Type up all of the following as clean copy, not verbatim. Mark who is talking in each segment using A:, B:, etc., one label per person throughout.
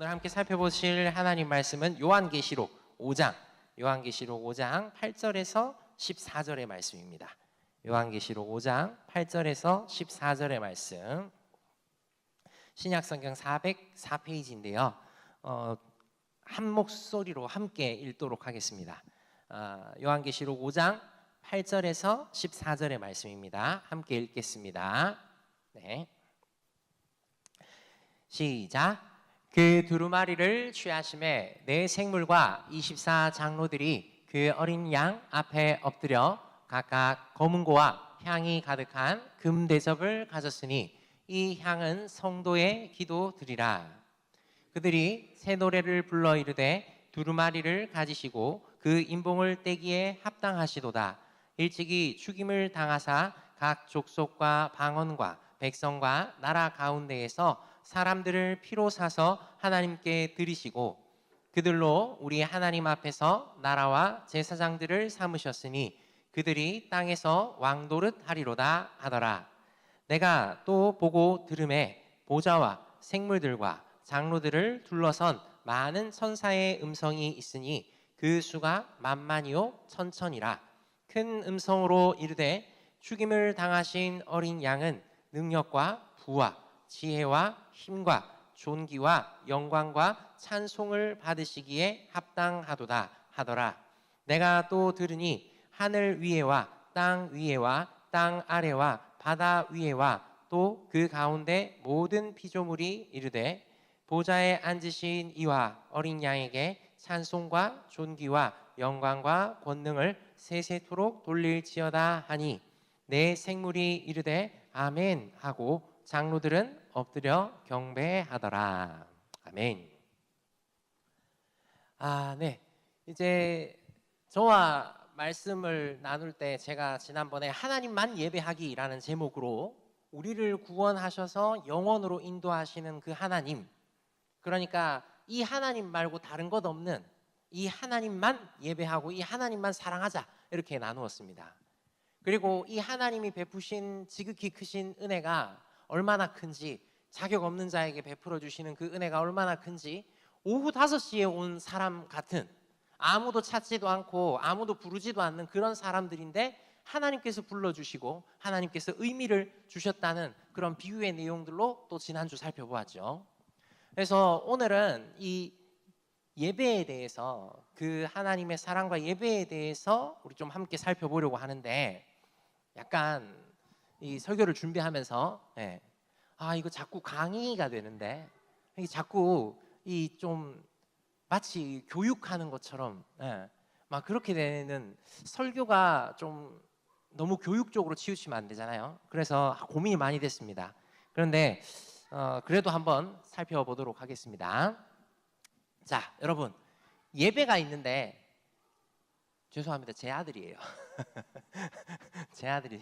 A: 오늘 함께 살펴보실 하나님 말씀은 요한계시록 5장 8절에서 14절의 말씀입니다. 요한계시록 5장 8절에서 14절의 말씀, 신약성경 404페이지인데요. 한 목소리로 함께 읽도록 하겠습니다. 요한계시록 5장 8절에서 14절의 말씀입니다. 함께 읽겠습니다. 네. 시작. 그 두루마리를 취하심에 네 생물과 24장로들이 그 어린 양 앞에 엎드려 각각 검은고와 향이 가득한 금 대접을 가졌으니 이 향은 성도의 기도드리라. 그들이 새 노래를 불러 이르되 두루마리를 가지시고 그 인봉을 떼기에 합당하시도다. 일찍이 죽임을 당하사 각 족속과 방언과 백성과 나라 가운데에서 사람들을 피로 사서 하나님께 드리시고 그들로 우리 하나님 앞에서 나라와 제사장들을 삼으셨으니 그들이 땅에서 왕노릇 하리로다 하더라. 내가 또 보고 들음에 보좌와 생물들과 장로들을 둘러선 많은 천사의 음성이 있으니 그 수가 만만이요 천천이라. 큰 음성으로 이르되 죽임을 당하신 어린 양은 능력과 부와 지혜와 힘과 존귀와 영광과 찬송을 받으시기에 합당하도다 하더라. 내가 또 들으니 하늘 위에와 땅 위에와 땅 아래와 바다 위에와 또 그 가운데 모든 피조물이 이르되 보좌에 앉으신 이와 어린 양에게 찬송과 존귀와 영광과 권능을 세세토록 돌릴지어다 하니 내 생물이 이르되 아멘 하고 장로들은 엎드려 경배하더라. 아멘. 네. 이제 저와 말씀을 나눌 때 제가 지난번에 하나님만 예배하기라는 제목으로 우리를 구원하셔서 영원으로 인도하시는 그 하나님, 그러니까 이 하나님 말고 다른 것 없는 이 하나님만 예배하고 이 하나님만 사랑하자, 이렇게 나누었습니다. 그리고 이 하나님이 베푸신 지극히 크신 은혜가 얼마나 큰지, 자격 없는 자에게 베풀어 주시는 그 은혜가 얼마나 큰지, 오후 5시에 온 사람 같은, 아무도 찾지도 않고 아무도 부르지도 않는 그런 사람들인데 하나님께서 불러주시고 하나님께서 의미를 주셨다는 그런 비유의 내용들로 또 지난주 살펴보았죠. 그래서 오늘은 이 예배에 대해서, 그 하나님의 사랑과 예배에 대해서 우리 좀 함께 살펴보려고 하는데, 약간 이 설교를 준비하면서 이거 자꾸 강의가 되는데, 이게 자꾸 이 좀 마치 교육하는 것처럼 막 그렇게 되는, 설교가 좀 너무 교육적으로 치우치면 안 되잖아요. 그래서 고민이 많이 됐습니다. 그런데 그래도 한번 살펴보도록 하겠습니다. 자, 여러분, 예배가 있는데, 죄송합니다, 제 아들이에요. 제 아들이.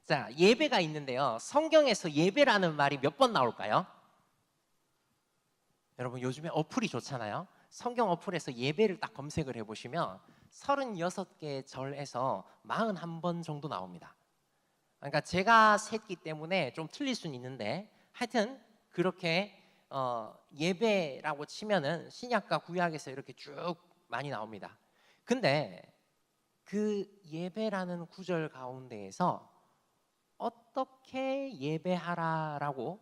A: 자, 예배가 있는데요, 성경에서 예배라는 말이 몇 번 나올까요? 여러분, 요즘에 어플이 좋잖아요. 성경 어플에서 예배를 딱 검색을 해보시면 36개의 절에서 41번 정도 나옵니다. 그러니까 제가 셌기 때문에 좀 틀릴 수는 있는데, 하여튼 그렇게 예배라고 치면은 신약과 구약에서 이렇게 쭉 많이 나옵니다. 근데 그 예배라는 구절 가운데에서 어떻게 예배하라라고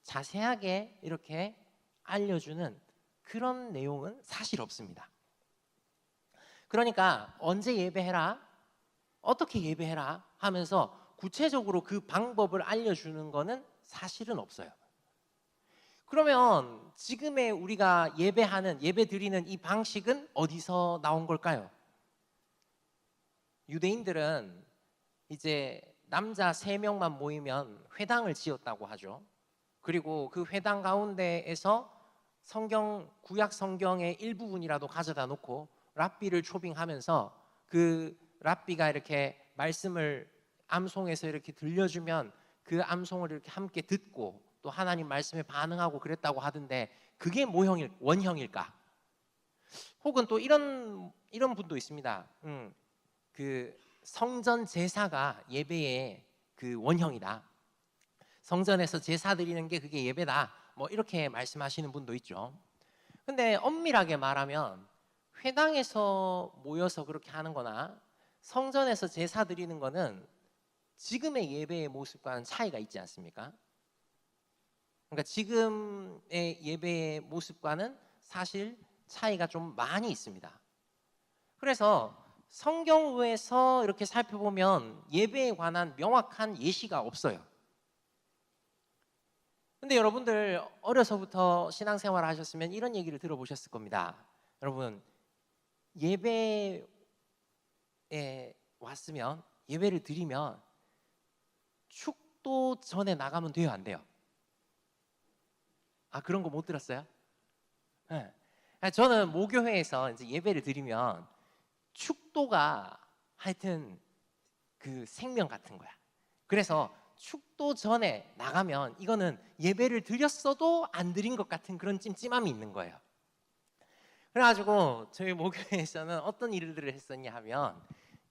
A: 자세하게 이렇게 알려주는 그런 내용은 사실 없습니다. 그러니까 언제 예배해라, 어떻게 예배해라 하면서 구체적으로 그 방법을 알려주는 거는 사실은 없어요. 그러면 지금의 우리가 예배 드리는 이 방식은 어디서 나온 걸까요? 유대인들은 이제 남자 3명만 모이면 회당을 지었다고 하죠. 그리고 그 회당 가운데에서 구약 성경의 일부분이라도 가져다 놓고 랍비를 초빙하면서 그 랍비가 이렇게 말씀을 암송해서 이렇게 들려주면 그 암송을 이렇게 함께 듣고 또 하나님 말씀에 반응하고 그랬다고 하던데, 그게 원형일까? 혹은 또 이런 분도 있습니다. 그 성전 제사가 예배의 그 원형이다. 성전에서 제사 드리는 게 그게 예배다. 뭐 이렇게 말씀하시는 분도 있죠. 근데 엄밀하게 말하면 회당에서 모여서 그렇게 하는 거나 성전에서 제사 드리는 거는 지금의 예배의 모습과는 차이가 있지 않습니까? 그러니까 지금의 예배의 모습과는 사실 차이가 좀 많이 있습니다. 그래서 성경에서 이렇게 살펴보면 예배에 관한 명확한 예시가 없어요. 근데 여러분들 어려서부터 신앙생활 하셨으면 이런 얘기를 들어보셨을 겁니다. 여러분, 예배에 왔으면, 예배를 드리면 축도 전에 나가면 돼요, 안 돼요? 아, 그런 거 못 들었어요? 네. 저는 모교회에서 이제 예배를 드리면 축도가 하여튼 그 생명 같은 거야. 그래서 축도 전에 나가면 이거는 예배를 드렸어도 안 드린 것 같은 그런 찜찜함이 있는 거예요. 그래가지고 저희 모교회에서는 어떤 일들을 했었냐 하면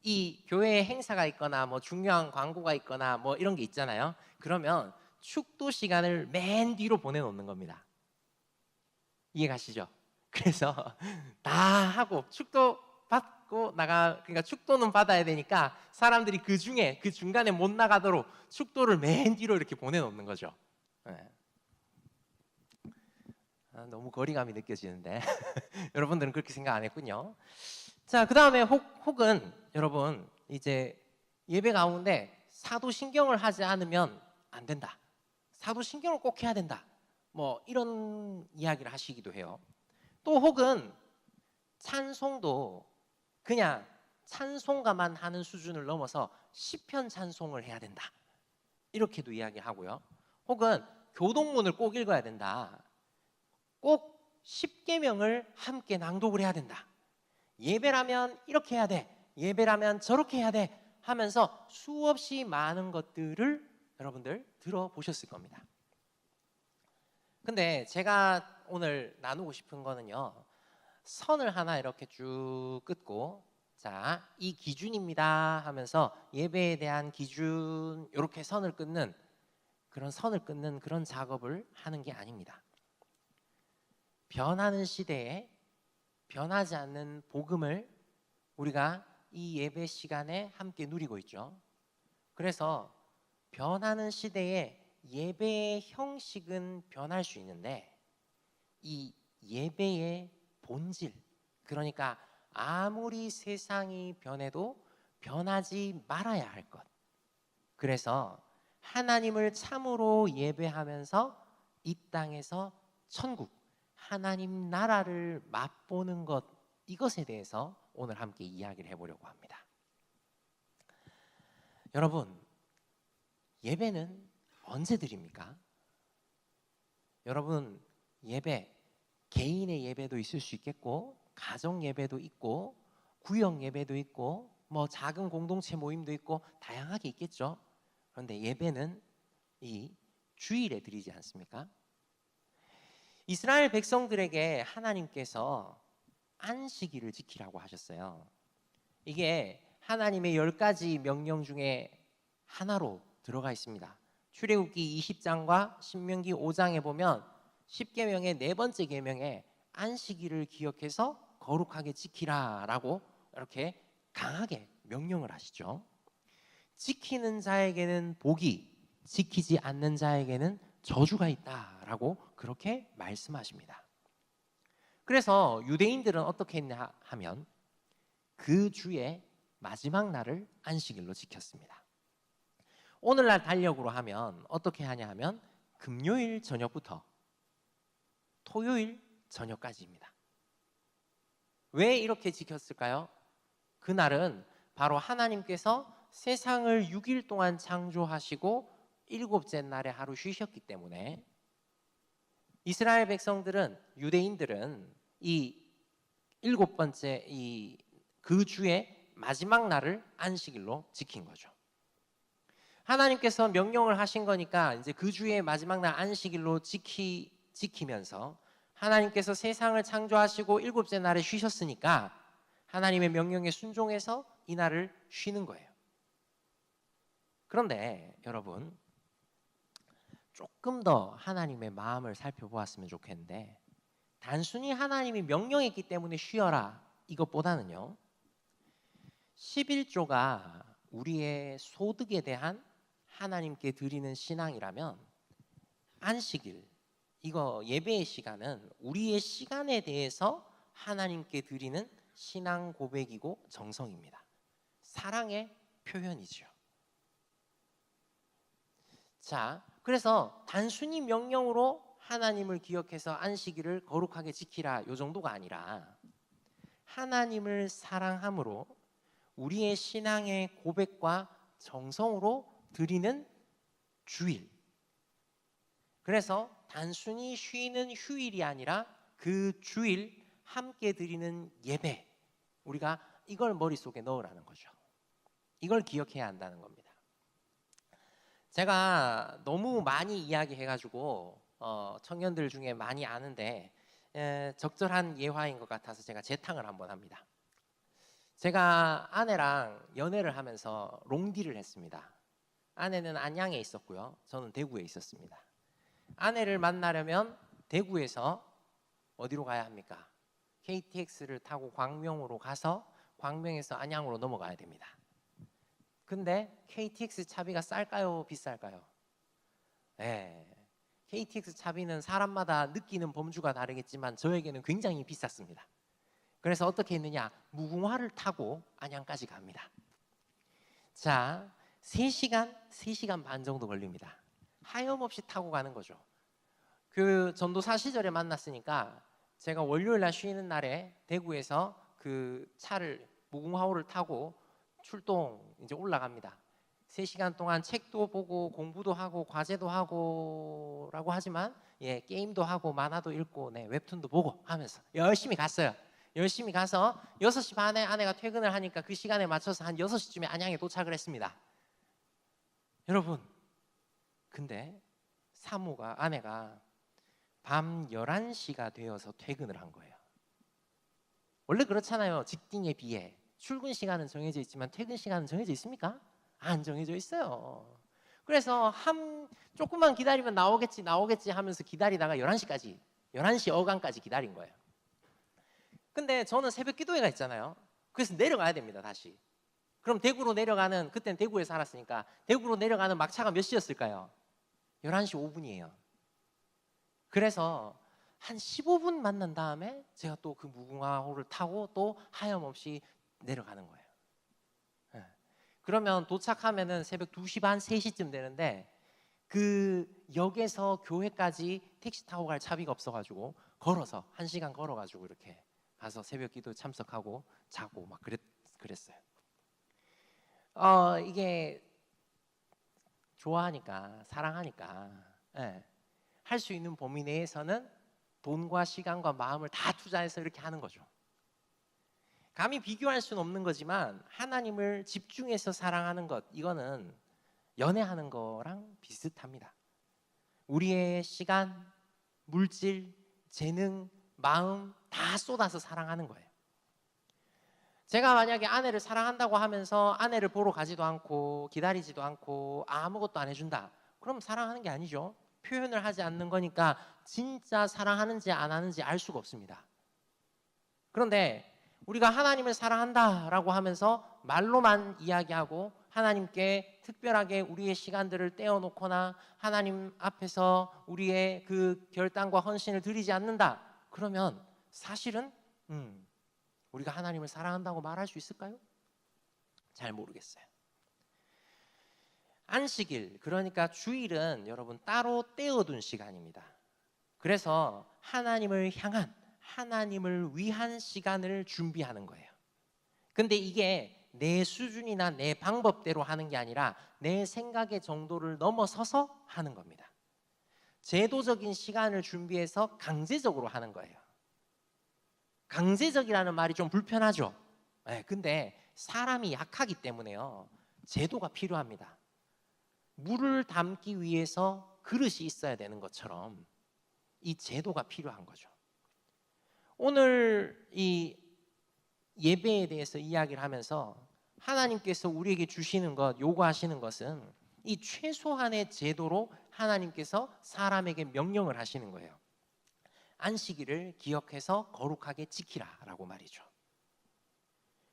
A: 이 교회에 행사가 있거나 뭐 중요한 광고가 있거나 뭐 이런 게 있잖아요. 그러면 축도 시간을 맨 뒤로 보내놓는 겁니다. 이해 가시죠? 그래서 다 하고 축도 받고 나가, 그러니까 축도는 받아야 되니까 사람들이 그 중에 그 중간에 못 나가도록 축도를 맨 뒤로 이렇게 보내놓는 거죠. 네. 너무 거리감이 느껴지는데 여러분들은 그렇게 생각 안 했군요. 자, 그 다음에 혹은 여러분 이제 예배 가운데 사도신경을 하지 않으면 안 된다. 사도신경을 꼭 해야 된다. 뭐 이런 이야기를 하시기도 해요. 또 혹은 찬송도 그냥 찬송가만 하는 수준을 넘어서 시편 찬송을 해야 된다. 이렇게도 이야기하고요. 혹은 교동문을 꼭 읽어야 된다. 꼭 십계명을 함께 낭독을 해야 된다. 예배라면 이렇게 해야 돼. 예배라면 저렇게 해야 돼. 하면서 수없이 많은 것들을 여러분들 들어보셨을 겁니다. 근데 제가 오늘 나누고 싶은 거는요, 선을 하나 이렇게 쭉 긋고, 자, 이 기준입니다 하면서 예배에 대한 기준 이렇게 선을 긋는 그런 작업을 하는 게 아닙니다. 변하는 시대에 변하지 않는 복음을 우리가 이 예배 시간에 함께 누리고 있죠. 그래서 변하는 시대에 예배의 형식은 변할 수 있는데 이 예배의 본질, 그러니까 아무리 세상이 변해도 변하지 말아야 할 것. 그래서 하나님을 참으로 예배하면서 이 땅에서 천국, 하나님 나라를 맛보는 것, 이것에 대해서 오늘 함께 이야기를 해보려고 합니다. 여러분, 예배는 언제 드립니까? 여러분, 예배, 개인의 예배도 있을 수 있겠고, 가정 예배도 있고, 구역 예배도 있고, 뭐 작은 공동체 모임도 있고 다양하게 있겠죠. 그런데 예배는 이 주일에 드리지 않습니까? 이스라엘 백성들에게 하나님께서 안식일을 지키라고 하셨어요. 이게 하나님의 10가지 명령 중에 하나로 들어가 있습니다. 출애굽기 20장과 신명기 5장에 보면 10계명의 네 번째 계명에 안식일을 기억해서 거룩하게 지키라라고 이렇게 강하게 명령을 하시죠. 지키는 자에게는 복이, 지키지 않는 자에게는 저주가 있다라고 그렇게 말씀하십니다. 그래서 유대인들은 어떻게 했냐 하면 그 주의 마지막 날을 안식일로 지켰습니다. 오늘날 달력으로 하면 어떻게 하냐 하면 금요일 저녁부터 토요일 저녁까지입니다. 왜 이렇게 지켰을까요? 그날은 바로 하나님께서 세상을 6일 동안 창조하시고 일곱째 날에 하루 쉬셨기 때문에 이스라엘 백성들은, 유대인들은 이 일곱 번째 그 주의 마지막 날을 안식일로 지킨 거죠. 하나님께서 명령을 하신 거니까 이제 그 주의 마지막 날 안식일로 지키면서 하나님께서 세상을 창조하시고 일곱째 날에 쉬셨으니까 하나님의 명령에 순종해서 이 날을 쉬는 거예요. 그런데 여러분, 조금 더 하나님의 마음을 살펴보았으면 좋겠는데, 단순히 하나님이 명령했기 때문에 쉬어라 이것보다는요, 11조가 우리의 소득에 대한 하나님께 드리는 신앙이라면, 안식일, 이거 예배의 시간은 우리의 시간에 대해서 하나님께 드리는 신앙 고백이고 정성입니다. 사랑의 표현이죠. 자, 그래서 단순히 명령으로 하나님을 기억해서 안식일을 거룩하게 지키라 요 정도가 아니라, 하나님을 사랑함으로 우리의 신앙의 고백과 정성으로 드리는 주일. 그래서 단순히 쉬는 휴일이 아니라 그 주일 함께 드리는 예배, 우리가 이걸 머릿속에 넣으라는 거죠. 이걸 기억해야 한다는 겁니다. 제가 너무 많이 이야기해가지고 청년들 중에 많이 아는데 적절한 예화인 것 같아서 제가 재탕을 한번 합니다. 제가 아내랑 연애를 하면서 롱디를 했습니다. 아내는 안양에 있었고요, 저는 대구에 있었습니다. 아내를 만나려면 대구에서 어디로 가야 합니까? KTX를 타고 광명으로 가서 광명에서 안양으로 넘어가야 됩니다. 근데 KTX 차비가 쌀까요, 비쌀까요? 네, KTX 차비는 사람마다 느끼는 범주가 다르겠지만 저에게는 굉장히 비쌌습니다. 그래서 어떻게 했느냐, 무궁화를 타고 안양까지 갑니다. 자, 3시간 반 정도 걸립니다. 하염없이 타고 가는 거죠. 그 전도사 시절에 만났으니까 제가 월요일 날 쉬는 날에 대구에서 그 차를, 무궁화호를 타고 출동 이제 올라갑니다. 3시간 동안 책도 보고 공부도 하고 과제도 하고 라고 하지만, 게임도 하고 만화도 읽고 웹툰도 보고 하면서 열심히 갔어요. 열심히 가서 6시 반에 아내가 퇴근을 하니까 그 시간에 맞춰서 한 6시쯤에 안양에 도착을 했습니다. 여러분, 근데 사모가, 아내가 밤 11시가 되어서 퇴근을 한 거예요. 원래 그렇잖아요. 직딩에 비해 출근 시간은 정해져 있지만 퇴근 시간은 정해져 있습니까? 안 정해져 있어요. 그래서 조금만 기다리면 나오겠지 하면서 기다리다가 11시까지, 11시 어간까지 기다린 거예요. 근데 저는 새벽 기도회가 있잖아요. 그래서 내려가야 됩니다, 다시. 그럼 대구로 내려가는, 그때는 대구에 살았으니까 대구로 내려가는 막차가 몇 시였을까요? 11시 5분이에요. 그래서 한 15분 만난 다음에 제가 또 그 무궁화호를 타고 또 하염없이 내려가는 거예요. 그러면 도착하면은 새벽 2시 반, 3시쯤 되는데, 그 역에서 교회까지 택시 타고 갈 차비가 없어가지고 걸어서 1시간 걸어가지고 이렇게 가서 새벽 기도 참석하고 자고 막 그랬어요. 이게 좋아하니까, 사랑하니까 할 수 있는 범위 내에서는 돈과 시간과 마음을 다 투자해서 이렇게 하는 거죠. 감히 비교할 수는 없는 거지만 하나님을 집중해서 사랑하는 것, 이거는 연애하는 거랑 비슷합니다. 우리의 시간, 물질, 재능, 마음 다 쏟아서 사랑하는 거예요. 제가 만약에 아내를 사랑한다고 하면서 아내를 보러 가지도 않고 기다리지도 않고 아무것도 안 해준다, 그럼 사랑하는 게 아니죠. 표현을 하지 않는 거니까 진짜 사랑하는지 안 하는지 알 수가 없습니다. 그런데 우리가 하나님을 사랑한다라고 하면서 말로만 이야기하고 하나님께 특별하게 우리의 시간들을 떼어놓거나 하나님 앞에서 우리의 그 결단과 헌신을 드리지 않는다, 그러면 사실은 우리가 하나님을 사랑한다고 말할 수 있을까요? 잘 모르겠어요. 안식일, 그러니까 주일은 여러분 따로 떼어둔 시간입니다. 그래서 하나님을 향한, 하나님을 위한 시간을 준비하는 거예요. 근데 이게 내 수준이나 내 방법대로 하는 게 아니라 내 생각의 정도를 넘어서서 하는 겁니다. 제도적인 시간을 준비해서 강제적으로 하는 거예요. 강제적이라는 말이 좀 불편하죠. 근데 사람이 약하기 때문에요, 제도가 필요합니다. 물을 담기 위해서 그릇이 있어야 되는 것처럼 이 제도가 필요한 거죠. 오늘 이 예배에 대해서 이야기를 하면서 하나님께서 우리에게 주시는 것, 요구하시는 것은 이 최소한의 제도로 하나님께서 사람에게 명령을 하시는 거예요. 안식일을 기억해서 거룩하게 지키라라고 말이죠.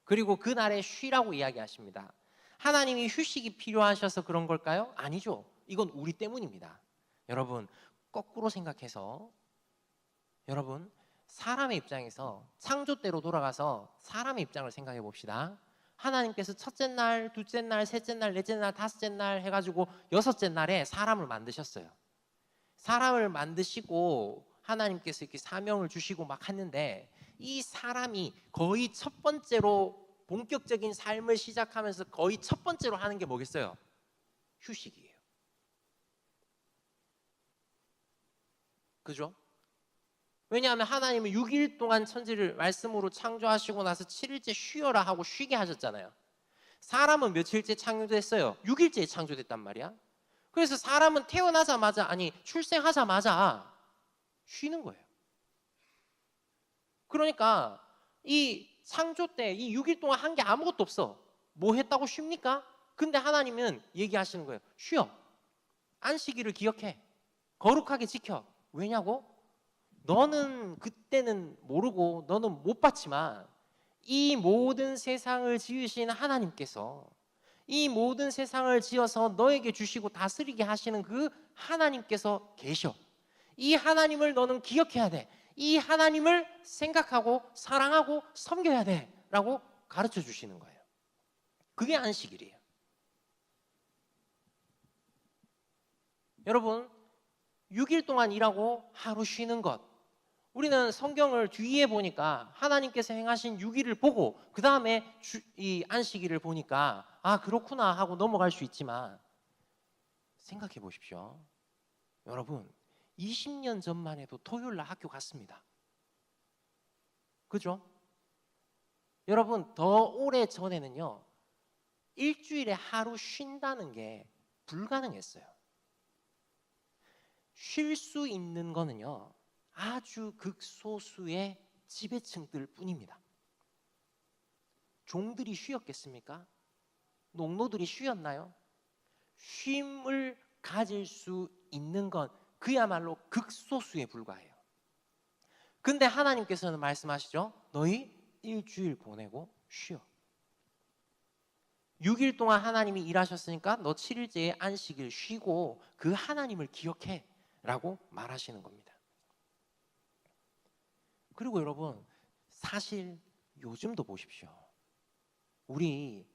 A: 그리고 그날에 쉬라고 이야기하십니다. 하나님이 휴식이 필요하셔서 그런 걸까요? 아니죠. 이건 우리 때문입니다. 여러분, 거꾸로 생각해서 여러분, 사람의 입장에서 창조 때로 돌아가서 사람의 입장을 생각해 봅시다. 하나님께서 첫째 날, 둘째 날, 셋째 날, 넷째 날, 다섯째 날 해가지고 여섯째 날에 사람을 만드셨어요. 사람을 만드시고 하나님께서 이렇게 사명을 주시고 막 하는데, 이 사람이 거의 첫 번째로 본격적인 삶을 시작하면서 거의 첫 번째로 하는 게 뭐겠어요? 휴식이에요. 그죠? 왜냐하면 하나님은 6일 동안 천지를 말씀으로 창조하시고 나서 7일째 쉬어라 하고 쉬게 하셨잖아요. 사람은 며칠째 창조됐어요? 6일째에 창조됐단 말이야. 그래서 사람은 태어나자마자, 아니 출생하자마자 쉬는 거예요. 그러니까 이 창조 때 이 6일 동안 한 게 아무것도 없어. 뭐 했다고 쉽니까? 근데 하나님은 얘기하시는 거예요. 쉬어. 안식일을 기억해. 거룩하게 지켜. 왜냐고? 너는 그때는 모르고 너는 못 봤지만 이 모든 세상을 지으신 하나님께서, 이 모든 세상을 지어서 너에게 주시고 다스리게 하시는 그 하나님께서 계셔. 이 하나님을 너는 기억해야 돼. 이 하나님을 생각하고 사랑하고 섬겨야 돼 라고 가르쳐 주시는 거예요. 그게 안식일이에요. 여러분, 6일 동안 일하고 하루 쉬는 것, 우리는 성경을 뒤에 보니까 하나님께서 행하신 6일을 보고 그 다음에 이 안식일을 보니까 아 그렇구나 하고 넘어갈 수 있지만, 생각해 보십시오. 여러분, 20년 전만 해도 토요일 날 학교 갔습니다. 그죠? 여러분, 더 오래 전에는요, 일주일에 하루 쉰다는 게 불가능했어요. 쉴 수 있는 거는요, 아주 극소수의 지배층들 뿐입니다. 종들이 쉬었겠습니까? 농노들이 쉬었나요? 쉼을 가질 수 있는 건 그야말로 극소수에 불과해요. 근데 하나님께서는 말씀하시죠. 너희 일주일 보내고 쉬어. 6일 동안 하나님이 일하셨으니까 너 7일째에 안식일 쉬고 그 하나님을 기억해 라고 말하시는 겁니다. 그리고 여러분, 사실 요즘도 보십시오. 우리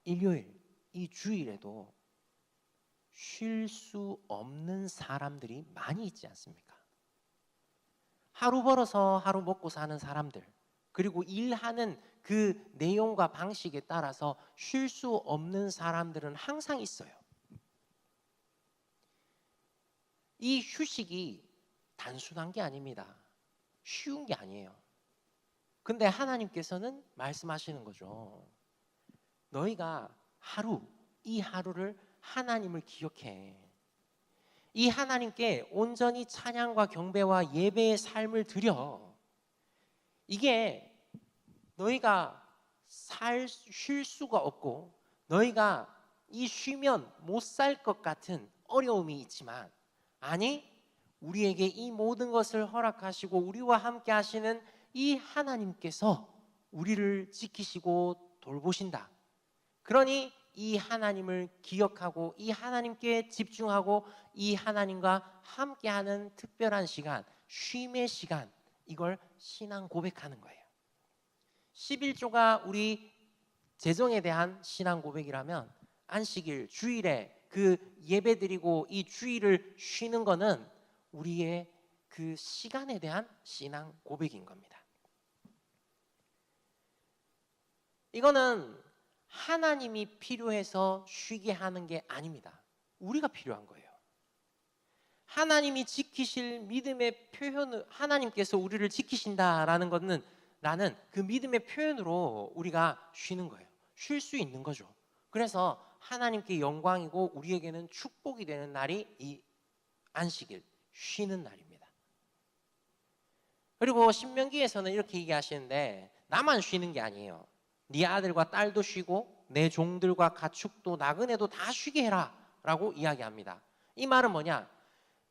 A: 일요일, 이 주일에도 쉴 수 없는 사람들이 많이 있지 않습니까? 하루 벌어서 하루 먹고 사는 사람들, 그리고 일하는 그 내용과 방식에 따라서 쉴 수 없는 사람들은 항상 있어요. 이 휴식이 단순한 게 아닙니다. 쉬운 게 아니에요. 근데 하나님께서는 말씀하시는 거죠. 너희가 이 하루를 하나님을 기억해. 이 하나님께 온전히 찬양과 경배와 예배의 삶을 드려. 이게 너희가 쉴 수가 없고 너희가 이 쉬면 못 살 것 같은 어려움이 있지만, 아니, 우리에게 이 모든 것을 허락하시고 우리와 함께 하시는 이 하나님께서 우리를 지키시고 돌보신다. 그러니 이 하나님을 기억하고 이 하나님께 집중하고 이 하나님과 함께하는 특별한 시간, 쉼의 시간, 이걸 신앙 고백하는 거예요. 11조가 우리 재정에 대한 신앙 고백이라면, 안식일, 주일에 그 예배드리고 이 주일을 쉬는 거는 우리의 그 시간에 대한 신앙 고백인 겁니다. 이거는 하나님이 필요해서 쉬게 하는 게 아닙니다. 우리가 필요한 거예요. 하나님이 지키실 믿음의 표현을, 하나님께서 우리를 지키신다라는 것은 나는 그 믿음의 표현으로 우리가 쉬는 거예요. 쉴 수 있는 거죠. 그래서 하나님께 영광이고 우리에게는 축복이 되는 날이 이 안식일, 쉬는 날입니다. 그리고 신명기에서는 이렇게 얘기하시는데, 나만 쉬는 게 아니에요. 네 아들과 딸도 쉬고 내 종들과 가축도 나그네도 다 쉬게 해라 라고 이야기합니다. 이 말은 뭐냐?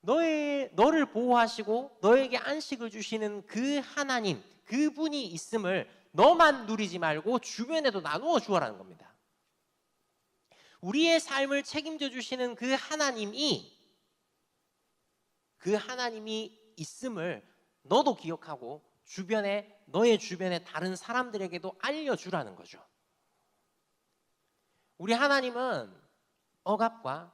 A: 너를 보호하시고 너에게 안식을 주시는 그 하나님, 그분이 있음을 너만 누리지 말고 주변에도 나누어 주어라는 겁니다. 우리의 삶을 책임져 주시는 그 하나님이 있음을 너도 기억하고 너의 주변의 다른 사람들에게도 알려주라는 거죠. 우리 하나님은 억압과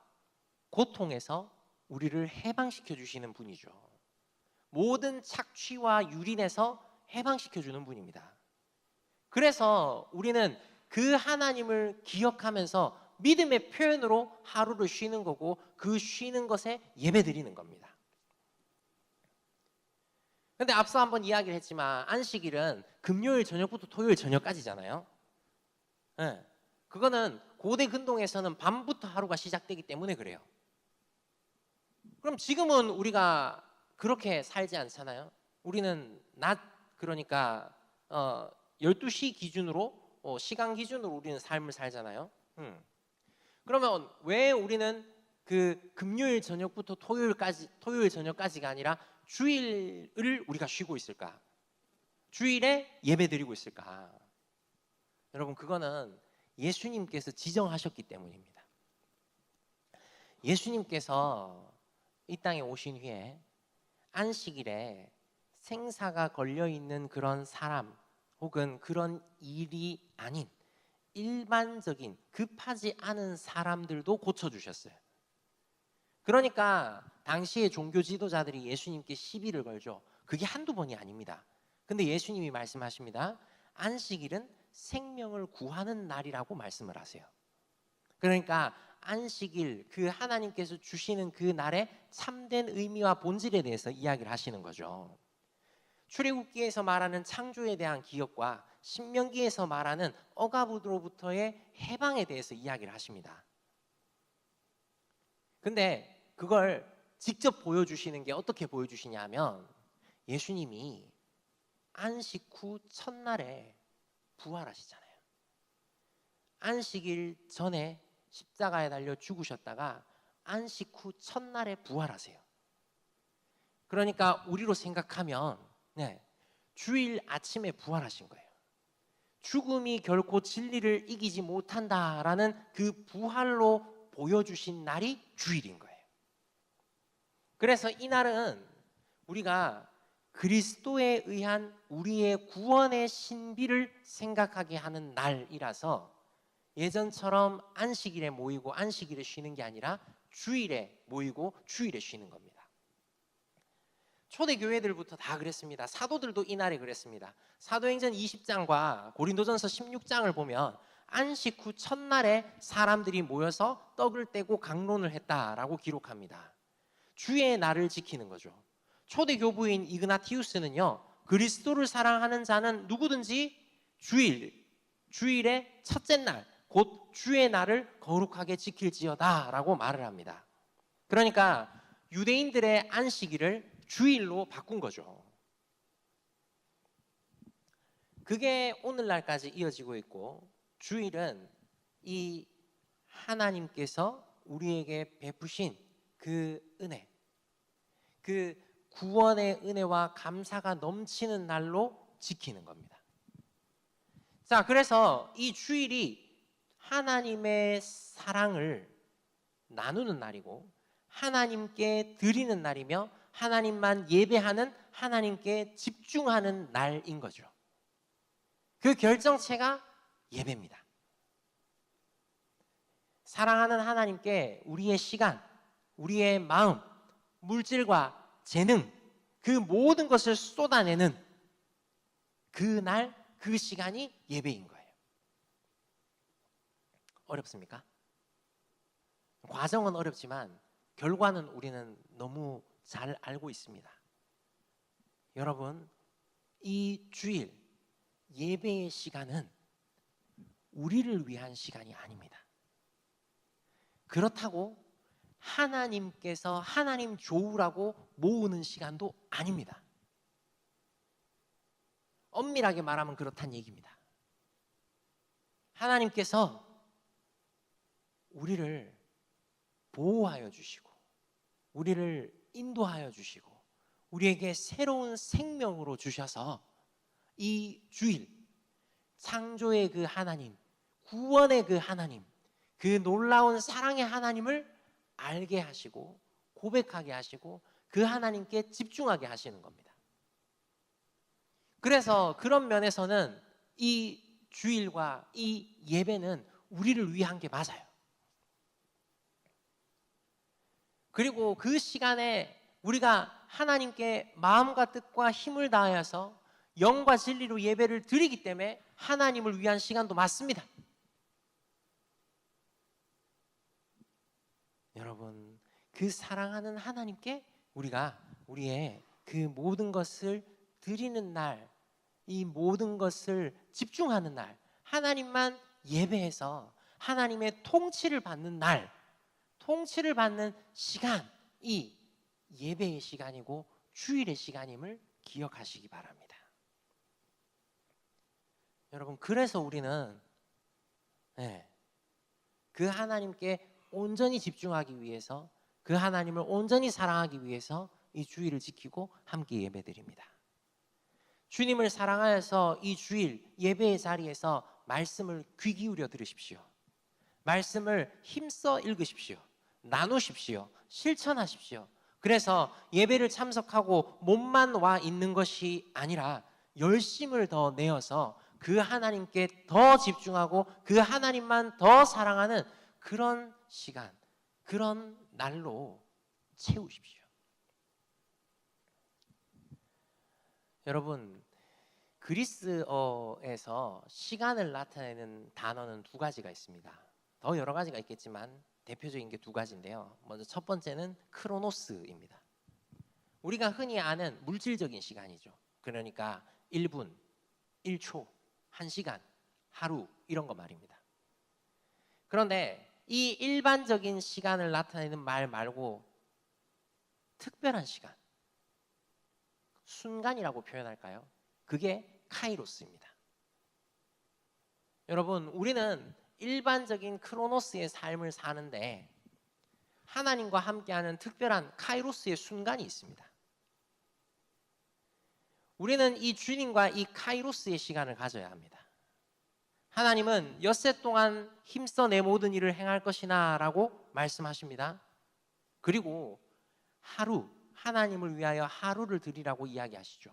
A: 고통에서 우리를 해방시켜 주시는 분이죠. 모든 착취와 유린에서 해방시켜 주는 분입니다. 그래서 우리는 그 하나님을 기억하면서 믿음의 표현으로 하루를 쉬는 거고, 그 쉬는 것에 예배 드리는 겁니다. 근데 앞서 한번 이야기를 했지만 안식일은 금요일 저녁부터 토요일 저녁까지잖아요. 네. 그거는 고대 근동에서는 밤부터 하루가 시작되기 때문에 그래요. 그럼 지금은 우리가 그렇게 살지 않잖아요. 우리는 그러니까 12시 기준으로 시간 기준으로 우리는 삶을 살잖아요. 그러면 왜 우리는 그 금요일 저녁부터 토요일 저녁까지가 아니라 주일을 우리가 쉬고 있을까? 주일에 예배드리고 있을까? 여러분, 그거는 예수님께서 지정하셨기 때문입니다. 예수님께서 이 땅에 오신 후에 안식일에 생사가 걸려있는 그런 사람 혹은 그런 일이 아닌 일반적인 급하지 않은 사람들도 고쳐주셨어요. 그러니까 당시의 종교 지도자들이 예수님께 시비를 걸죠. 그게 한두 번이 아닙니다. 근데 예수님이 말씀하십니다. 안식일은 생명을 구하는 날이라고 말씀을 하세요. 그러니까 안식일, 그 하나님께서 주시는 그 날의 참된 의미와 본질에 대해서 이야기를 하시는 거죠. 출애굽기에서 말하는 창조에 대한 기억과 신명기에서 말하는 억압으로부터의 해방에 대해서 이야기를 하십니다. 근데 그걸 직접 보여주시는 게 어떻게 보여주시냐 하면 예수님이 안식 후 첫날에 부활하시잖아요. 안식일 전에 십자가에 달려 죽으셨다가 안식 후 첫날에 부활하세요. 그러니까 우리로 생각하면 주일 아침에 부활하신 거예요. 죽음이 결코 진리를 이기지 못한다라는 그 부활로 보여주신 날이 주일인 거예요. 그래서 이 날은 우리가 그리스도에 의한 우리의 구원의 신비를 생각하게 하는 날이라서 예전처럼 안식일에 모이고 안식일에 쉬는 게 아니라 주일에 모이고 주일에 쉬는 겁니다. 초대교회들부터 다 그랬습니다. 사도들도 이날에 그랬습니다. 사도행전 20장과 고린도전서 16장을 보면 안식 후 첫날에 사람들이 모여서 떡을 떼고 강론을 했다라고 기록합니다. 주의 날을 지키는 거죠. 초대교부인 이그나티우스는요, 그리스도를 사랑하는 자는 누구든지 주일의 첫째 날, 곧 주의 날을 거룩하게 지킬지어다 라고 말을 합니다. 그러니까 유대인들의 안식일을 주일로 바꾼 거죠. 그게 오늘날까지 이어지고 있고, 주일은 이 하나님께서 우리에게 베푸신 그 은혜, 그 구원의 은혜와 감사가 넘치는 날로 지키는 겁니다. 자, 그래서 이 주일이 하나님의 사랑을 나누는 날이고 하나님께 드리는 날이며 하나님만 예배하는, 하나님께 집중하는 날인 거죠. 그 결정체가 예배입니다. 사랑하는 하나님께 우리의 시간, 우리의 마음, 물질과 재능, 그 모든 것을 쏟아내는 그날, 그 시간이 예배인 거예요. 어렵습니까? 과정은 어렵지만 결과는 우리는 너무 잘 알고 있습니다. 여러분, 이 주일 예배의 시간은 우리를 위한 시간이 아닙니다. 그렇다고 하나님께서 하나님 좋으라고 모으는 시간도 아닙니다. 엄밀하게 말하면 그렇다는 얘기입니다. 하나님께서 우리를 보호하여 주시고 우리를 인도하여 주시고 우리에게 새로운 생명으로 주셔서 이 주일 창조의 그 하나님, 구원의 그 하나님, 그 놀라운 사랑의 하나님을 알게 하시고 고백하게 하시고 그 하나님께 집중하게 하시는 겁니다. 그래서 그런 면에서는 이 주일과 이 예배는 우리를 위한 게 맞아요. 그리고 그 시간에 우리가 하나님께 마음과 뜻과 힘을 다하여서 영과 진리로 예배를 드리기 때문에 하나님을 위한 시간도 맞습니다. 여러분, 그 사랑하는 하나님께 우리가 우리의 그 모든 것을 드리는 날, 이 모든 것을 집중하는 날, 하나님만 예배해서 하나님의 통치를 받는 날, 통치를 받는 시간이 예배의 시간이고 주일의 시간임을 기억하시기 바랍니다. 여러분, 그래서 우리는 그 하나님께 온전히 집중하기 위해서, 그 하나님을 온전히 사랑하기 위해서 이 주일을 지키고 함께 예배드립니다. 주님을 사랑하여서 이 주일 예배의 자리에서 말씀을 귀 기울여 들으십시오. 말씀을 힘써 읽으십시오. 나누십시오. 실천하십시오. 그래서 예배를 참석하고 몸만 와 있는 것이 아니라 열심을 더 내어서 그 하나님께 더 집중하고 그 하나님만 더 사랑하는 그런 시간, 그런 날로 채우십시오. 여러분, 그리스어에서 시간을 나타내는 단어는 두 가지가 있습니다. 더 여러 가지가 있겠지만 대표적인 게 두 가지인데요. 먼저 첫 번째는 크로노스입니다. 우리가 흔히 아는 물질적인 시간이죠. 그러니까 1분, 1초, 1시간, 하루 이런 거 말입니다. 그런데 이 일반적인 시간을 나타내는 말 말고 특별한 시간, 순간이라고 표현할까요? 그게 카이로스입니다. 여러분, 우리는 일반적인 크로노스의 삶을 사는데 하나님과 함께하는 특별한 카이로스의 순간이 있습니다. 우리는 이 주님과 이 카이로스의 시간을 가져야 합니다. 하나님은 엿새 동안 힘써 내 모든 일을 행할 것이나 라고 말씀하십니다. 그리고 하루, 하나님을 위하여 하루를 드리라고 이야기하시죠.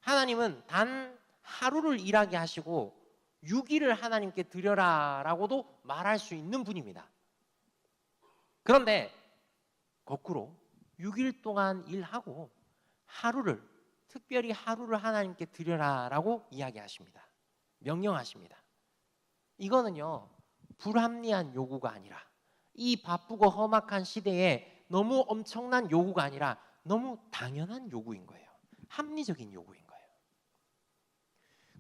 A: 하나님은 단 하루를 일하게 하시고 6일을 하나님께 드려라 라고도 말할 수 있는 분입니다. 그런데 거꾸로 6일 동안 일하고 하루를, 특별히 하루를 하나님께 드려라 라고 이야기하십니다. 명령하십니다. 이거는요, 불합리한 요구가 아니라, 이 바쁘고 험악한 시대에 너무 엄청난 요구가 아니라 너무 당연한 요구인 거예요. 합리적인 요구인 거예요.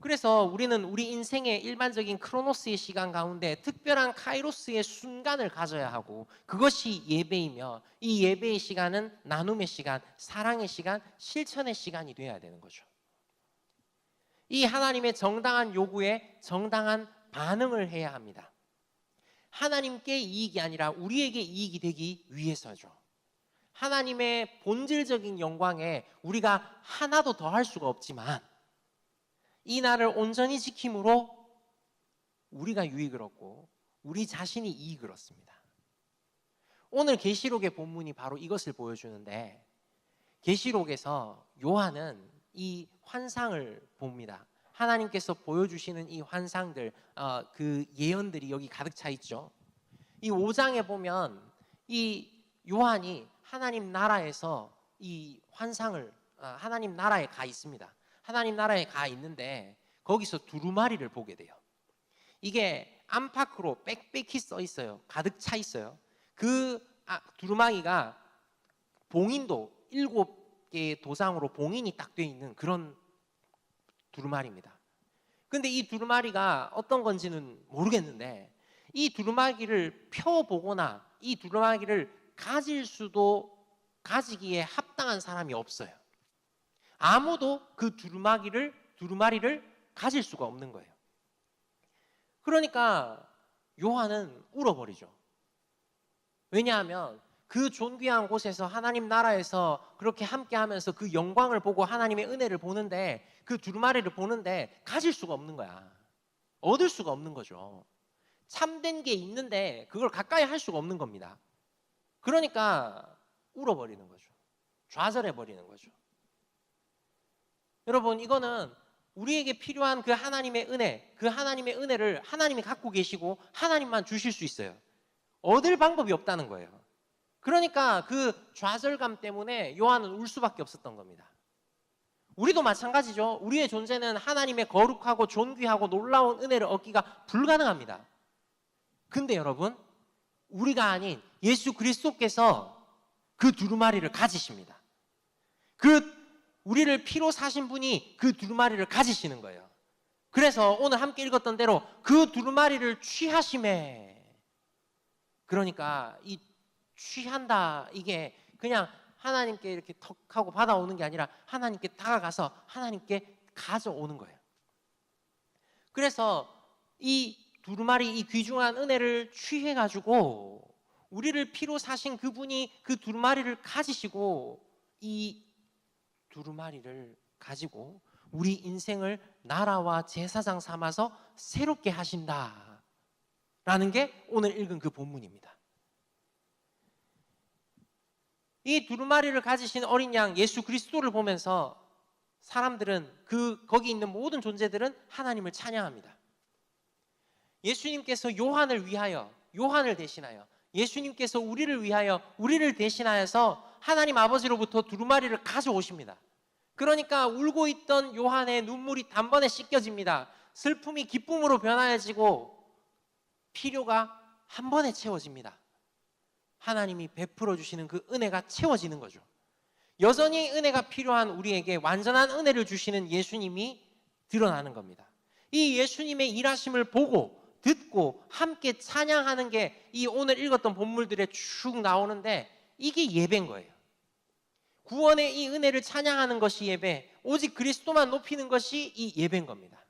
A: 그래서 우리는 우리 인생의 일반적인 크로노스의 시간 가운데 특별한 카이로스의 순간을 가져야 하고, 그것이 예배이며 이 예배의 시간은 나눔의 시간, 사랑의 시간, 실천의 시간이 되어야 되는 거죠. 이 하나님의 정당한 요구에 정당한 반응을 해야 합니다. 하나님께 이익이 아니라 우리에게 이익이 되기 위해서죠. 하나님의 본질적인 영광에 우리가 하나도 더 할 수가 없지만 이 날을 온전히 지킴으로 우리가 유익을 얻고 우리 자신이 이익을 얻습니다. 오늘 계시록의 본문이 바로 이것을 보여주는데, 계시록에서 요한은 이 환상을 봅니다. 하나님께서 보여주시는 이 환상들, 그 예언들이 여기 가득 차 있죠. 이 5장에 보면 이 요한이 하나님 나라에서 이 환상을, 하나님 나라에 가 있습니다. 하나님 나라에 가 있는데 거기서 두루마리를 보게 돼요. 이게 안팎으로 빽빽히 써 있어요. 가득 차 있어요. 그 두루마기가 봉인도 7개의 도장으로 봉인이 딱 돼 있는 그런 두루마리입니다. 근데 이 두루마리가 어떤 건지는 모르겠는데 이 두루마기를 펴보거나 이 두루마기를 가지기에 합당한 사람이 없어요. 아무도 그 두루마리를 가질 수가 없는 거예요. 그러니까 요한은 울어버리죠. 왜냐하면 그 존귀한 곳에서 하나님 나라에서 그렇게 함께하면서 그 영광을 보고 하나님의 은혜를 보는데, 그 두루마리를 보는데 가질 수가 없는 거야. 얻을 수가 없는 거죠. 참된 게 있는데 그걸 가까이 할 수가 없는 겁니다. 그러니까 울어버리는 거죠. 좌절해버리는 거죠. 여러분, 이거는 우리에게 필요한 그 하나님의 은혜, 그 하나님의 은혜를 하나님이 갖고 계시고 하나님만 주실 수 있어요. 얻을 방법이 없다는 거예요. 그러니까 그 좌절감 때문에 요한은 울 수밖에 없었던 겁니다. 우리도 마찬가지죠. 우리의 존재는 하나님의 거룩하고 존귀하고 놀라운 은혜를 얻기가 불가능합니다. 근데 여러분, 우리가 아닌 예수 그리스도께서 그 두루마리를 가지십니다. 우리를 피로 사신 분이 그 두루마리를 가지시는 거예요. 그래서 오늘 함께 읽었던 대로 그 두루마리를 취하심에, 그러니까 이 취한다, 이게 그냥 하나님께 이렇게 턱 하고 받아오는 게 아니라 하나님께 다가가서 하나님께 가져오는 거예요. 그래서 이 두루마리, 이 귀중한 은혜를 취해가지고 우리를 피로 사신 그분이 그 두루마리를 가지시고 이 두루마리를 가지고 우리 인생을 나라와 제사장 삼아서 새롭게 하신다라는 게 오늘 읽은 그 본문입니다. 이 두루마리를 가지신 어린 양 예수 그리스도를 보면서 사람들은, 거기 있는 모든 존재들은 하나님을 찬양합니다. 예수님께서 요한을 위하여, 요한을 대신하여, 예수님께서 우리를 위하여, 우리를 대신하여서 하나님 아버지로부터 두루마리를 가져오십니다. 그러니까 울고 있던 요한의 눈물이 단번에 씻겨집니다. 슬픔이 기쁨으로 변화해지고 필요가 한 번에 채워집니다. 하나님이 베풀어 주시는 그 은혜가 채워지는 거죠. 여전히 은혜가 필요한 우리에게 완전한 은혜를 주시는 예수님이 드러나는 겁니다. 이 예수님의 일하심을 보고 듣고 함께 찬양하는 게 이 오늘 읽었던 본문들에 쭉 나오는데, 이게 예배인 거예요. 구원의 이 은혜를 찬양하는 것이 예배, 오직 그리스도만 높이는 것이 이 예배인 겁니다.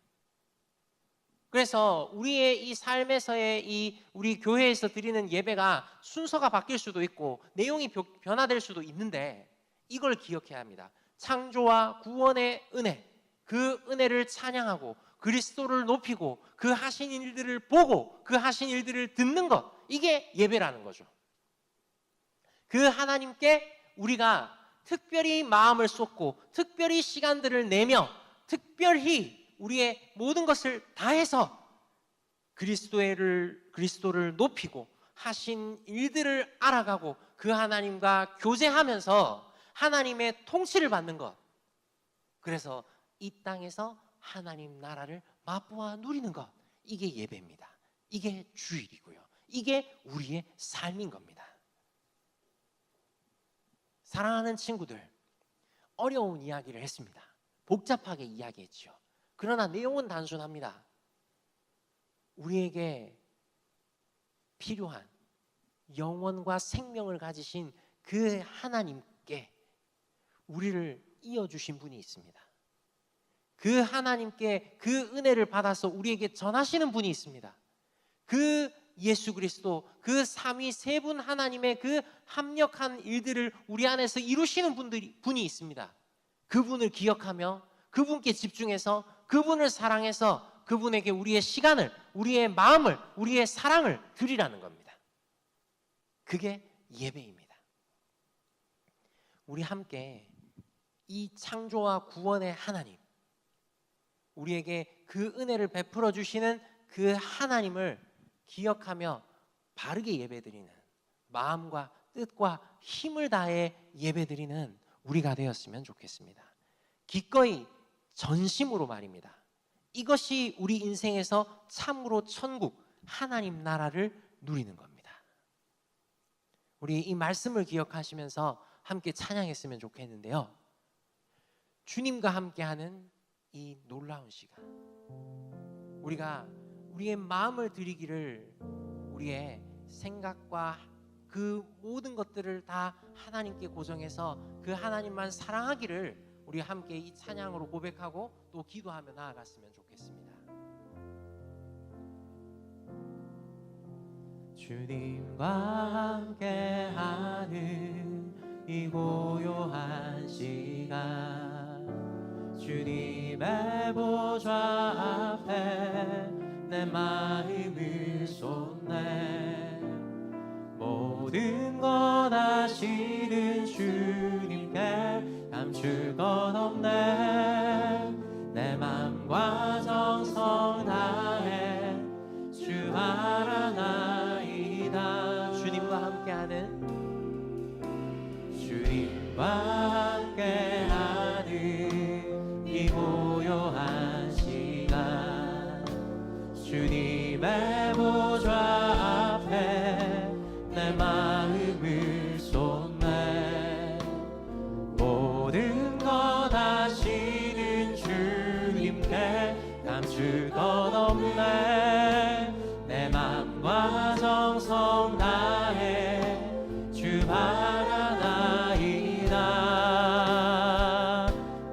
A: 그래서 우리의 이 삶에서의 우리 교회에서 드리는 예배가 순서가 바뀔 수도 있고 내용이 변화될 수도 있는데, 이걸 기억해야 합니다. 창조와 구원의 은혜, 그 은혜를 찬양하고 그리스도를 높이고 그 하신 일들을 보고 그 하신 일들을 듣는 것, 이게 예배라는 거죠. 그 하나님께 우리가 특별히 마음을 쏟고 특별히 시간들을 내며 특별히 우리의 모든 것을 다해서 그리스도를 높이고 하신 일들을 알아가고 그 하나님과 교제하면서 하나님의 통치를 받는 것, 그래서 이 땅에서 하나님 나라를 맛보아 누리는 것, 이게 예배입니다. 이게 주일이고요. 이게 우리의 삶인 겁니다. 사랑하는 친구들, 어려운 이야기를 했습니다. 복잡하게 이야기했죠. 그러나 내용은 단순합니다. 우리에게 필요한 영혼과 생명을 가지신 그 하나님께 우리를 이어주신 분이 있습니다. 그 하나님께 그 은혜를 받아서 우리에게 전하시는 분이 있습니다. 그 예수 그리스도, 그 삼위 세 분 하나님의 그 합력한 일들을 우리 안에서 이루시는 분이 있습니다. 그분을 기억하며 그분께 집중해서 그분을 사랑해서 그분에게 우리의 시간을, 우리의 마음을, 우리의 사랑을 드리라는 겁니다. 그게 예배입니다. 우리 함께 이 창조와 구원의 하나님, 우리에게 그 은혜를 베풀어 주시는 그 하나님을 기억하며 바르게 예배드리는, 마음과 뜻과 힘을 다해 예배드리는 우리가 되었으면 좋겠습니다. 기꺼이 전심으로 말입니다. 이것이 우리 인생에서 참으로 천국, 하나님 나라를 누리는 겁니다. 우리 이 말씀을 기억하시면서 함께 찬양했으면 좋겠는데요. 주님과 함께하는 이 놀라운 시간, 우리가 우리의 마음을 드리기를, 우리의 생각과 그 모든 것들을 다 하나님께 고정해서 그 하나님만 사랑하기를 우리 함께 이 찬양으로 고백하고 또 기도하며 나아갔으면 좋겠습니다. 주님과 함께하는 이 고요한 시간, 주님의 보좌 앞에 내 마음을 쏟네. 모든 것 아시는 주님께 감출 것 없네. 내 맘과 정성 다해 주 바라나이다. 주님과 함께하는, 주님과 함께하는 이 고요한 시간, 주님의 보좌 앞에 내 마음을 쏟네. 모든 것 아시는 주님께 감출 것 없네. 내 맘과 정성 다해 주 바라나이다.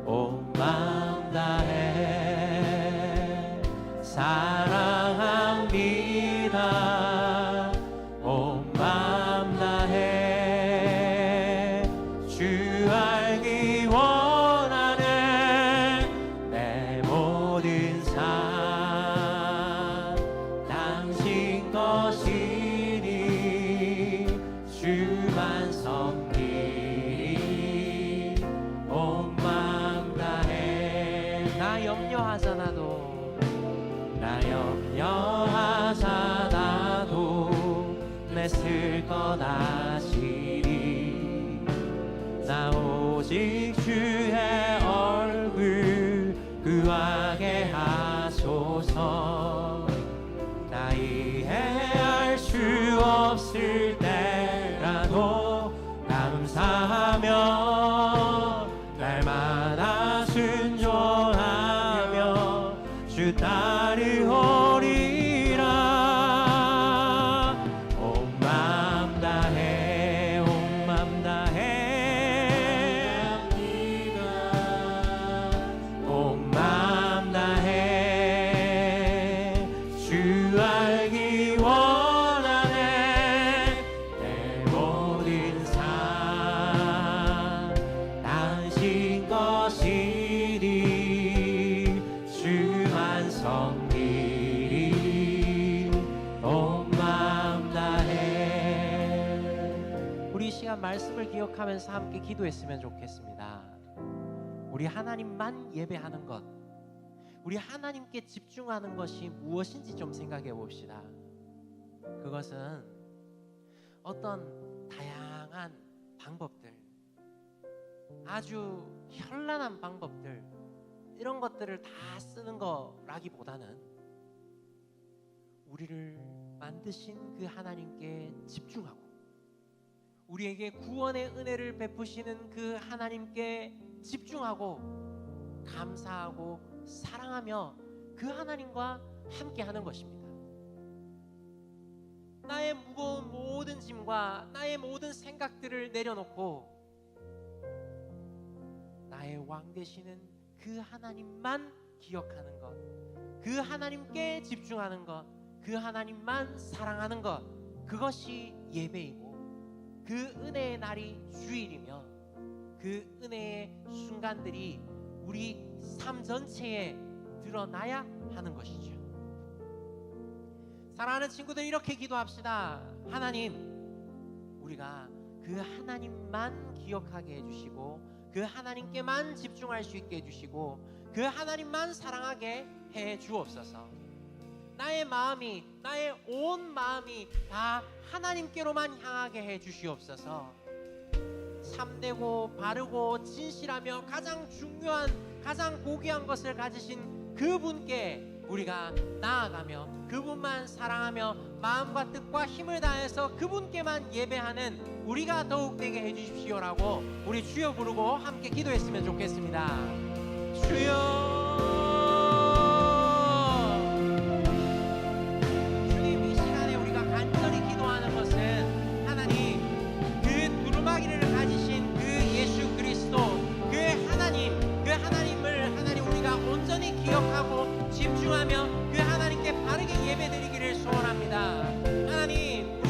A: 온 맘 다해 사랑합니다. 온 맘 다해 주 알기 원하네. 내 모든 삶 당신 것이니 주만 섬기리. 온 맘 다해 나 염려하잖아도, 나 염려하잖아도 맺을 것 아시리. 나 오직 주의 얼굴 구하게 하소서. 나 이해할 수 없을 때라도 감사하며 날마다 순종하며 주 따르오리라. 온 맘 다해 온 맘 다해 온 맘 다해 주 알기 원하네. 내 모든 삶 당신 것이니 주만 섬기리. 온 맘 다해. 우리 이 시간 말씀을 기억하면서 함께 기도했으면 좋겠습니다. 우리 하나님만 예배하는 것, 우리 하나님께 집중하는 것이 무엇인지 좀 생각해 봅시다. 그것은 어떤 다양한 방법들, 아주 현란한 방법들, 이런 것들을 다 쓰는 거라기보다는 우리를 만드신 그 하나님께 집중하고, 우리에게 구원의 은혜를 베푸시는 그 하나님께 집중하고 감사하고 사랑하며 그 하나님과 함께하는 것입니다. 나의 무거운 모든 짐과 나의 모든 생각들을 내려놓고 나의 왕 되시는 그 하나님만 기억하는 것, 그 하나님께 집중하는 것, 그 하나님만 사랑하는 것, 그것이 예배이고 그 은혜의 날이 주일이며 그 은혜의 순간들이 우리 삶 전체에 드러나야 하는 것이죠. 사랑하는 친구들, 이렇게 기도합시다. 하나님, 우리가 그 하나님만 기억하게 해주시고 그 하나님께만 집중할 수 있게 해주시고 그 하나님만 사랑하게 해 주옵소서. 나의 마음이, 나의 온 마음이 다 하나님께로만 향하게 해 주시옵소서. 참되고 바르고 진실하며 가장 중요한, 가장 고귀한 것을 가지신 그분께 우리가 나아가며 그분만 사랑하며 마음과 뜻과 힘을 다해서 그분께만 예배하는 우리가 더욱 되게 해주십시오라고 우리 주여 부르고 함께 기도했으면 좋겠습니다. 주여, 기억하고 집중하며 그 하나님께 바르게 예배드리기를 소원합니다. 하나님,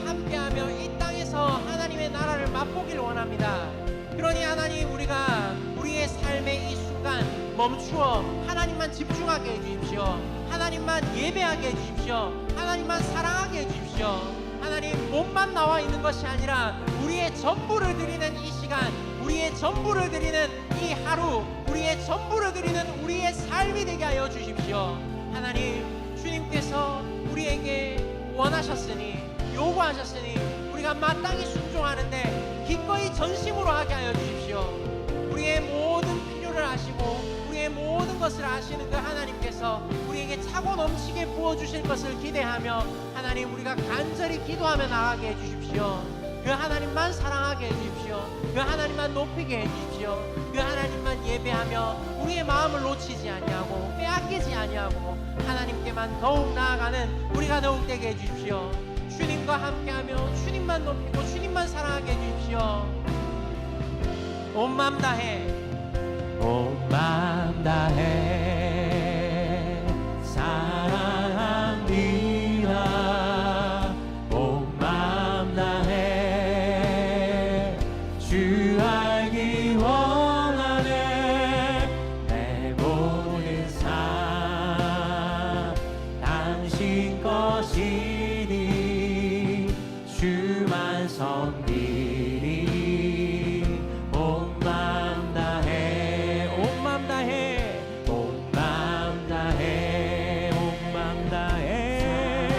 A: 함께하며 이 땅에서 하나님의 나라를 맛보기를 원합니다. 그러니 하나님, 우리가 우리의 삶의 이 순간 멈추어 하나님만 집중하게 해주십시오. 하나님만 예배하게 해주십시오. 하나님만 사랑하게 해주십시오. 하나님, 몸만 나와 있는 것이 아니라 우리의 전부를 드리는 이 시간, 우리의 전부를 드리는 이 하루, 우리의 전부를 드리는 우리의 삶이 되게 하여 주십시오. 하나님, 주님께서 우리에게 원하셨으니, 요구하셨으니 우리가 마땅히 순종하는데 기꺼이 전심으로 하게 하여 주십시오. 우리의 모든 필요를 아시고 우리의 모든 것을 아시는 그 하나님께서 우리에게 차고 넘치게 부어주실 것을 기대하며 하나님, 우리가 간절히 기도하며 나가게 해주십시오. 그 하나님만 사랑하게 해주십시오. 그 하나님만 높이게 해주십시오. 그 하나님만 예배하며 우리의 마음을 놓치지 아니하고 빼앗기지 아니하고 하나님께만 더욱 나아가는 우리가 더욱 되게 해주십시오. 주님과 함께하며 주님만 높이고 주님만 사랑하게 해주십시오. 온 마음 다해, 온 마음 다해 사랑합니다. 온 마음 다해 주 알기 원하네. 내 모든 삶 당신 것이니 주만 섬기리. 온 마음 다해, 온 마음 다해, 온 마음 다해, 온 마음 다해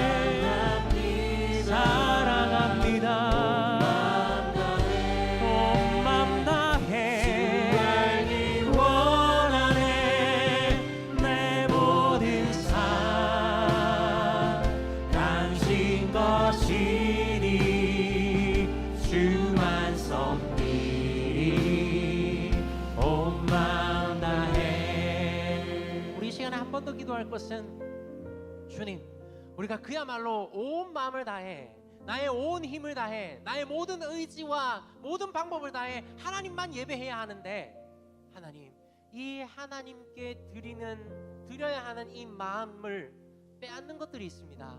A: 사랑합니다. 온 마음 다해 주 알기 원하네. 내 모든 삶 당신 것이니 주만 섬기리. 온 마음 다해. 우리 이 시간에 한 번 더 기도할 것은, 주님, 우리가 그야말로 온 마음을 다해, 나의 온 힘을 다해, 나의 모든 의지와 모든 방법을 다해 하나님만 예배해야 하는데, 하나님, 이 하나님께 드려야 하는 이 마음을 빼앗는 것들이 있습니다.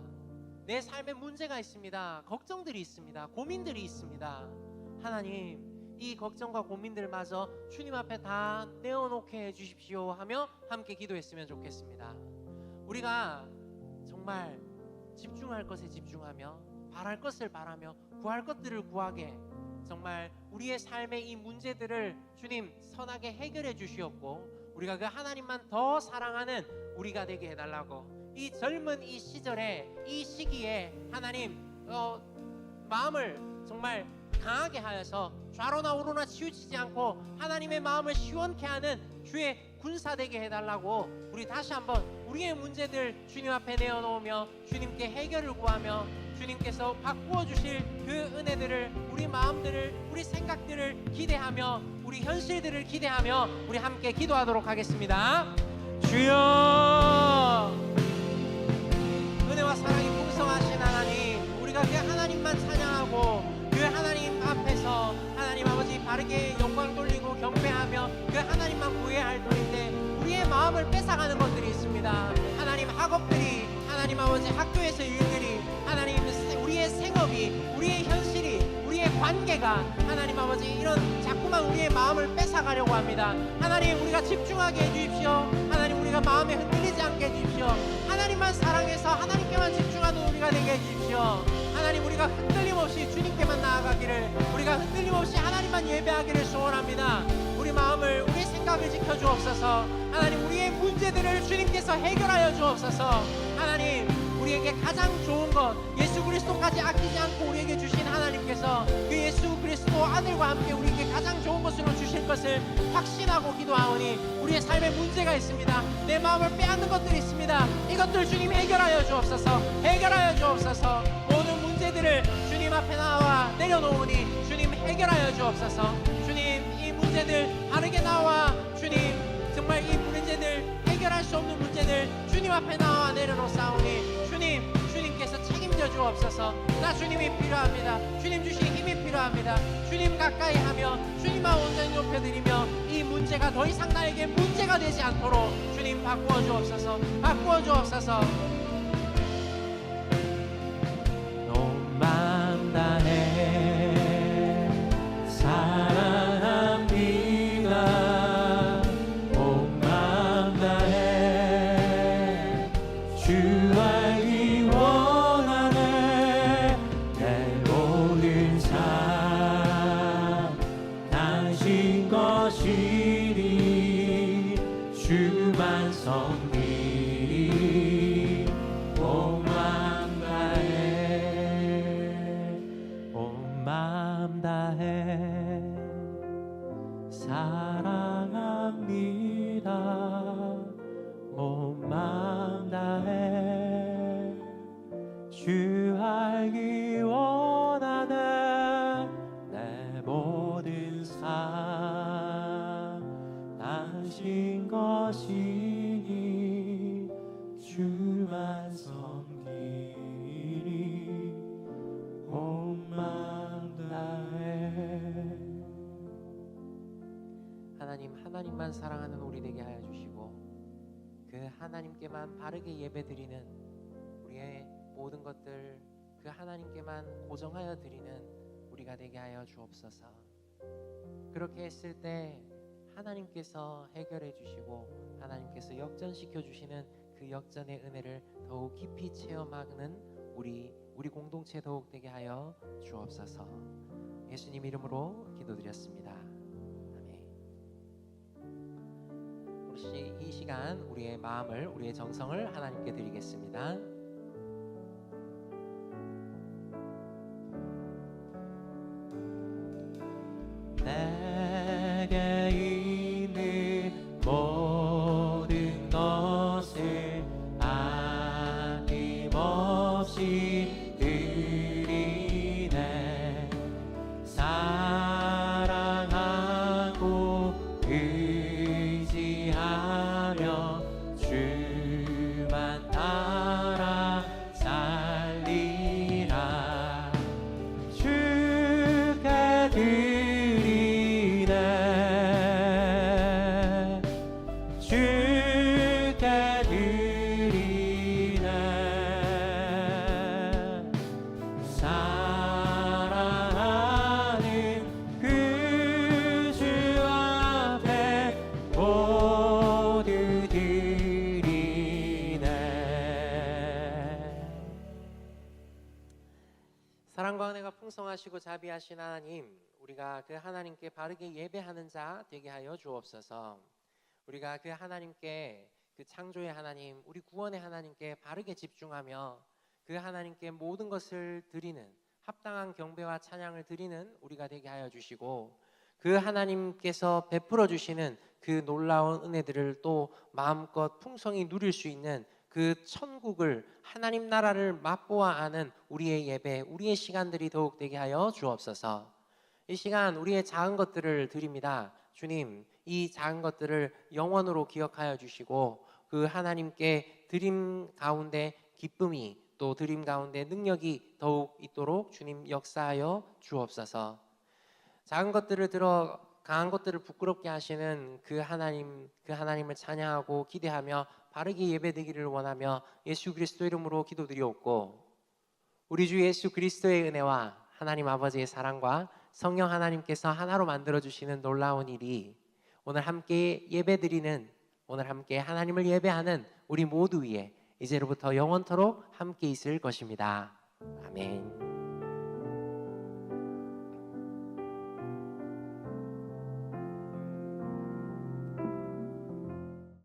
A: 내 삶에 문제가 있습니다. 걱정들이 있습니다. 고민들이 있습니다. 하나님, 이 걱정과 고민들마저 주님 앞에 다 내어놓게 해주십시오 하며 함께 기도했으면 좋겠습니다. 우리가 정말 집중할 것에 집중하며 바랄 것을 바라며 구할 것들을 구하게, 정말 우리의 삶의 이 문제들을 주님 선하게 해결해 주시옵고 우리가 그 하나님만 더 사랑하는 우리가 되게 해달라고, 이 젊은 이 시절에, 이 시기에 하나님 마음을 정말 강하게 하여서 좌로나 우로나 치우치지 않고 하나님의 마음을 시원케 하는 주의 군사 되게 해달라고, 우리 다시 한번 우리의 문제들 주님 앞에 내어놓으며 주님께 해결을 구하며 주님께서 바꾸어 주실 그 은혜들을, 우리 마음들을, 우리 생각들을 기대하며 우리 현실들을 기대하며 우리 함께 기도하도록 하겠습니다. 주여, 은혜와 사랑이 풍성하신 하나님, 우리가 그 하나님만 찬양하고 그 하나님 앞에서 하나님 아버지 바르게 영광 돌리고 경배하며 그 하나님만 구해야 할 터인데 우리의 마음을 뺏어가는 것들이 있습니다. 하나님, 학업들이, 하나님 아버지 학교에서 일들이, 하나님 우리의 생업이, 우리의 현실이, 우리의 관계가 하나님 아버지 이런 자꾸만 우리의 마음을 뺏어가려고 합니다. 하나님, 우리가 집중하게 해주십시오. 하나님, 우리가 마음에 흔들리지 않게 해주십시오. 하나님만 사랑해서 하나님께만 집중하는 우리가 되게 해주십시오. 하나님, 우리가 흔들림 없이 주님께만 나아가기를, 우리가 흔들림 없이 하나님만 예배하기를 소원합니다. 우리 마음을, 우리 생각을 지켜주옵소서. 하나님, 우리의 문제들을 주님께서 해결하여 주옵소서. 하나님, 우리에게 가장 좋은 것, 예수 그리스도까지 아끼지 않고 우리에게 주신 하나님께서 그 예수 그리스도 아들과 함께 우리에게 가장 좋은 것으로 주실 것을 확신하고 기도하오니, 우리의 삶에 문제가 있습니다. 내 마음을 빼앗는 것들이 있습니다. 이것들 주님 해결하여 주옵소서. 해결하여 주옵소서. 모든 문제들을 주님 앞에 나와 내려놓으니 주님 해결하여 주옵소서. 주님, 이 문제들 바르게 나와 주님, 정말 이 문제들, 해결할 수 없는 문제들 주님 앞에 나와 내려놓사오니 주님께서 책임져 주옵소서. 나 주님이 필요합니다. 주님 주신 힘이 필요합니다. 주님 가까이 하며 주님만 온전히 높여드리며 이 문제가 더 이상 나에게 문제가 되지 않도록 주님 바꾸어 주옵소서. 바꾸어 주옵소서. 온 마음 마음 다해 사랑합니다. 온 마음 다해 주 알기 원하는 내 모든 삶 당신 것이니 주만 섬기리 온 마음 다해. 하나님, 하나님만 사랑하는 우리 되게 하여 주시고 그 하나님께만 바르게 예배드리는 우리의 모든 것들 그 하나님께만 고정하여 드리는 우리가 되게 하여 주옵소서. 그렇게 했을 때 하나님께서 해결해 주시고 하나님께서 역전시켜 주시는 그 역전의 은혜를 더욱 깊이 체험하는 우리 공동체 더욱 되게 하여 주옵소서. 예수님 이름으로 기도드렸습니다. 아멘. 혹시 이 시간 우리의 마음을 우리의 정성을 하나님께 드리겠습니다. 내게 있는 모든 것을 아낌없이 드리네. 사랑하고 의지하며 주만 따라 살리라. 주께 드리네. 주께 드리네. 사랑하는 그 주 앞에 모두 드리네. 사랑과 은혜가 풍성하시고 자비하신 하나님, 우리가 그 하나님께 바르게 예배하는 자 되게 하여 주옵소서. 우리가 그 하나님께, 그 창조의 하나님, 우리 구원의 하나님께 바르게 집중하며 그 하나님께 모든 것을 드리는 합당한 경배와 찬양을 드리는 우리가 되게 하여 주시고 그 하나님께서 베풀어 주시는 그 놀라운 은혜들을 또 마음껏 풍성히 누릴 수 있는 그 천국을, 하나님 나라를 맛보아 아는 우리의 예배, 우리의 시간들이 더욱 되게 하여 주옵소서. 이 시간 우리의 작은 것들을 드립니다. 주님, 이 작은 것들을 영원으로 기억하여 주시고 그 하나님께 드림 가운데 기쁨이, 또 드림 가운데 능력이 더욱 있도록 주님 역사하여 주옵소서. 작은 것들을 들어 강한 것들을 부끄럽게 하시는 그 하나님을 찬양하고 기대하며 바르게 예배드리기를 원하며 예수 그리스도 이름으로 기도드리옵고 우리 주 예수 그리스도의 은혜와 하나님 아버지의 사랑과 성령 하나님께서 하나로 만들어주시는 놀라운 일이 오늘 함께 예배드리는, 오늘 함께 하나님을 예배하는 우리 모두 위에 이제로부터 영원토록 함께 있을 것입니다. 아멘.